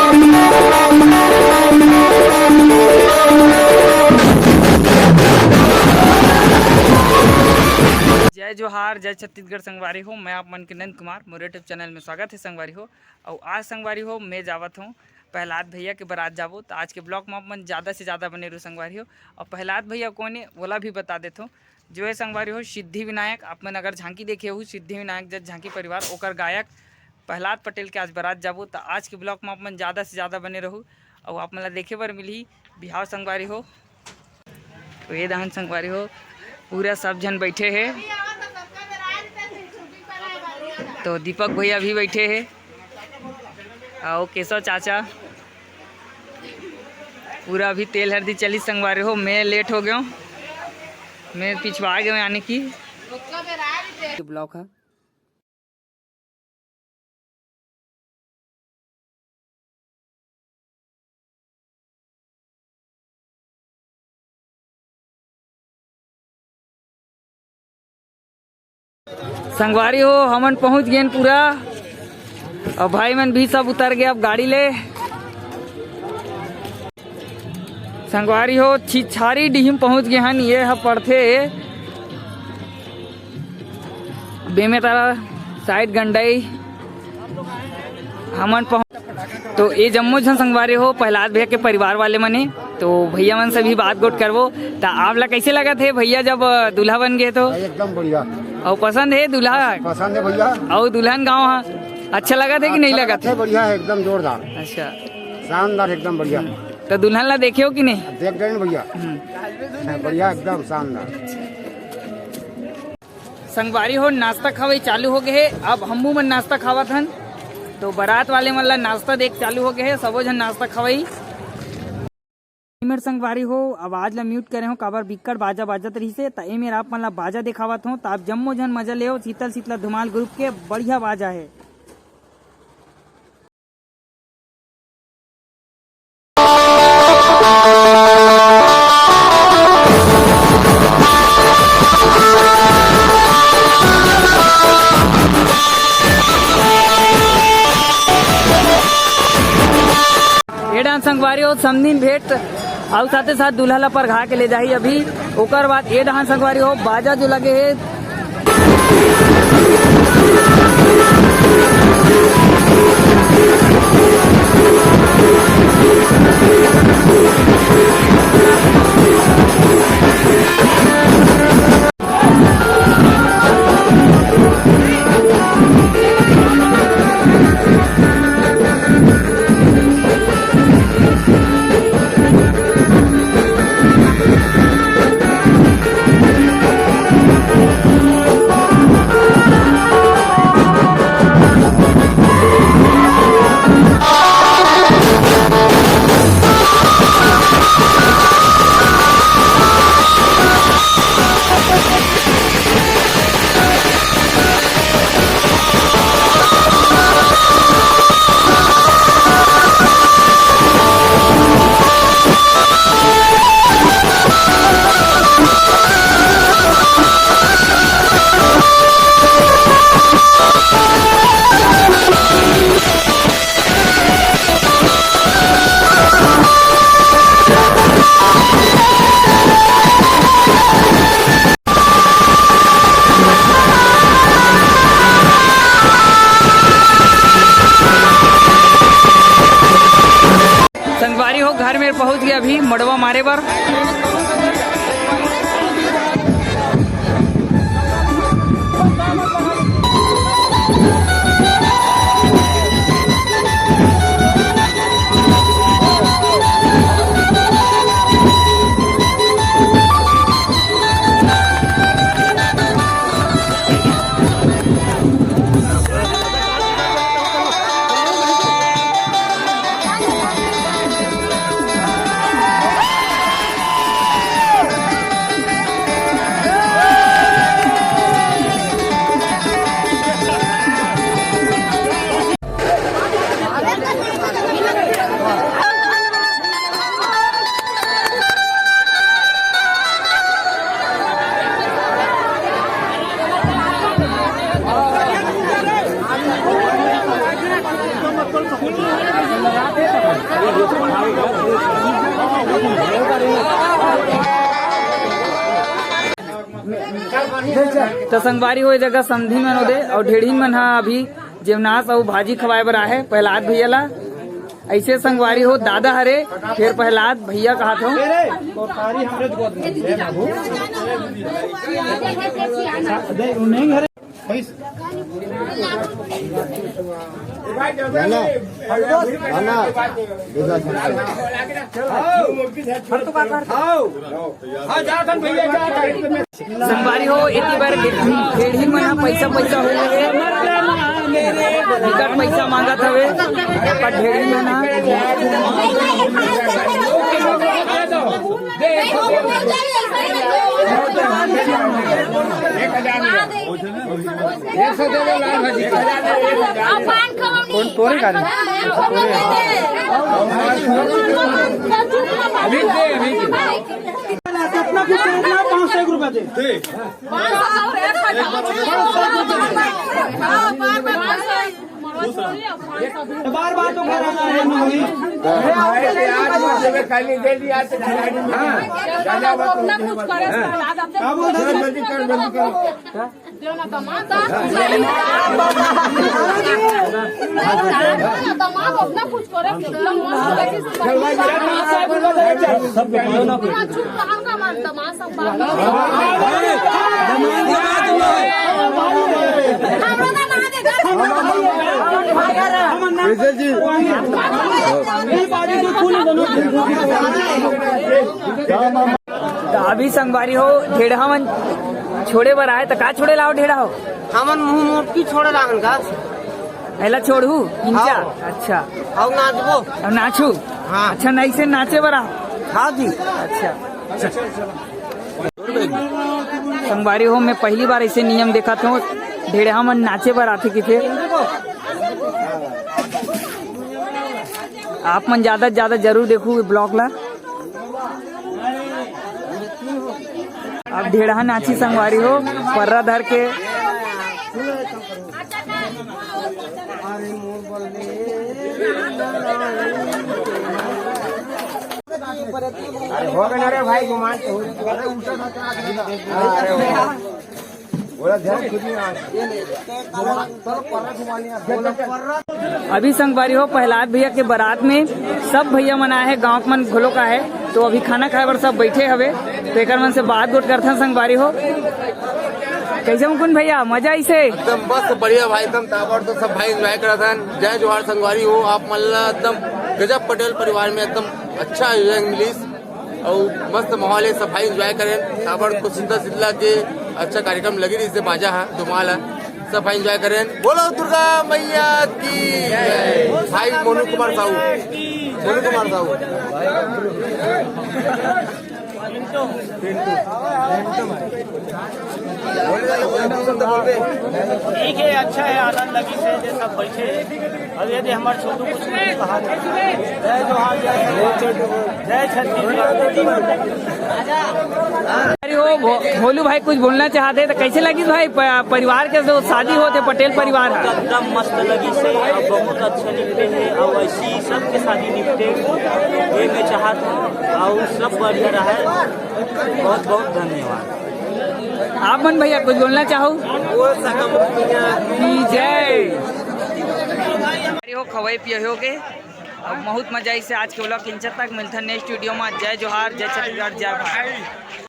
जय जोहार, जय छत्तीसगढ़ संगवारी हो। मैं आप मन के नंद कुमार, मोरे यूट्यूब चैनल में स्वागत है संगवारी हो। और आज संगवारी हो मैं जावत हूँ प्रहलाद भैया के बारात जाबो। तो आज के ब्लॉग में अपन ज़्यादा से ज़्यादा बने रहो संगवारी हो। और प्रहलाद भैया कौन है बोला भी बता देता हूँ। जो है संगवारी हो सिद्धि विनायक, आप मन अगर झांकी देखे हो सिद्धि विनायक जज झांकी परिवार ओकर गायक प्रहलाद पटेल के आज बारात जाबो। तो आज के ब्लॉग में अपन ज़्यादा से ज़्यादा बने रहूँ और आप मन देखे बर मिली बिहाव संगवारी हो। तो ये दहन संगवारी हो पूरा सब जन बैठे हैं। तो दीपक भैया भी बैठे हैं और केशव चाचा पूरा भी तेल हल्दी चली संगवारी हो। मैं लेट हो गया हूँ, मैं पिछवा गया आने की ब्लॉक है। संगवारी हो हमन पहुंच गए पूरा और भाई मन भी सब उतर गए अब गाड़ी ले। संगवारी हो छिछारी डीहिम पहुंच गए हन। ये ह पड़थे बेमे तारा साइड गंडई हमन पहुंच। तो ये जम्मू झन संगवारी हो प्रहलाद भैया के परिवार वाले मने। तो भैया मन से भी बात गोट करवो। तो आप ला कैसे लगा थे भैया जब दूल्हा बन गए? तो एकदम बढ़िया और पसंद है दूल्हा? पसंद है भैया। और दुल्हन गाँव है अच्छा लगा था कि नहीं लगा था? बढ़िया है एकदम जोरदार, अच्छा शानदार एकदम बढ़िया। तो दुल्हन ला देखे हो कि नहीं? देख गए ना भैया, बढ़िया एकदम शानदार। संगवारी हो नाश्ता खावे चालू हो गए है। अब हमू मन नाश्ता खावत हन। तो बारात वाले मन ला नाश्ता देख चालू हो गए है। सबो जन नाश्ता खवाई। मेरे संगवारी हो आवाज ला म्यूट करे हो काबर बिक्कड़ बाजा बाजत रही से। तो मेरे आप मन ला बाजा दिखावत हो। तो आप जम्मो जन मजा ले हो। शीतल शीतला धुमाल ग्रुप के बढ़िया बाजा है। संगवारी हो समदीन भेंट और साथे साथ दूल्हा ला पर घा के ले जाही। अभी ओकर बाद ये डहान संगवारी हो बाजा जो लगे है। संगवारी हो घर में पहुंच गया अभी मड़वा मारे बर। तो संगवारी हो जगह समधी मन ओदे और ढेड़ी मन हा अभी जेवनास और भाजी खवाए बर आहे प्रहलाद भैया ला। ऐसे संगवारी हो दादा हरे फिर प्रहलाद भैया कहा था। संगवारी हो इतनी बार ढेड़ी मना पैसा पैसा हो गए टिकट पैसा मांगत हवे पर ढेड़ी मना तोरे का अपना कुछ 500 रुपया दे बार बार तो खाली दे दिया अभी संगवारी हो ढेड़ा मन छोड़े बर आए तो का छोड़े लाओ ढेड़ा हो हमन मुंह मोटकी छोड़े लागन का पहला छोड़ू इंचा हाँ। अच्छा और नाचबो अब नाचू हाँ। अच्छा नहीं से नाचे बरा हाँ जी अच्छा संगवारी हो मैं पहली बार ऐसे नियम देखा था ढेड़ा मन नाचे बर आते कि फिर आप मन ज्यादा से ज्यादा जरूर देखू ब्लॉग ला। अब ढेड़ा नाची संगवारी हो पर्रा धर के हो गया रे भाई घुमान अभी संगवारी हो प्रहलाद भैया के बारात में सब भैया मन आए हैं गाँव मन घोलो का है तो अभी खाना खाए बर सब बैठे हवे तो एक मन से बात गोट करते संगवारी हो कैसे मुकुंद भैया मजा ऐसे एकदम बस बढ़िया भाई एकदम ताबड़ तो सब भाई एंजॉय करा था। जय जोहार संगवारी हो आप मल्ला एकदम गजब पटेल परिवार में एकदम अच्छा इंग्लिश और मस्त माहौल है सब भाई एंजॉय करें ताबड़ को सीधा सिद्धला के अच्छा कार्यक्रम लगी रही से बाजा है धुमाल है सब भाई एंजॉय करें। बोलो दुर्गा मैया की भाई मोनू कुमार साहू ठीक है अच्छा है आनंद लगी से जे सब बैठे अब यदि हमारे छोटू कुछ नहीं कहा जय जोहार जय अरे हो भोलू भाई कुछ बोलना चाहते तो कैसे लगी भाई परिवार के जो शादी होते पटेल परिवार है एकदम मस्त लगी से और बहुत अच्छा निपटे है और ऐसी सबके शादी निपटे ये मैं चाहता हूँ और सब बढ़िया रहा। बहुत बहुत धन्यवाद। आप मन भैया कुछ बोलना चाहो जय हो खवाई पिए हो के अब बहुत मजा से आज के ब्लॉग इंचर तक मिलता नेक्स्ट वीडियो में। जय जोहार जय छत्तीसगढ़ जय भारत।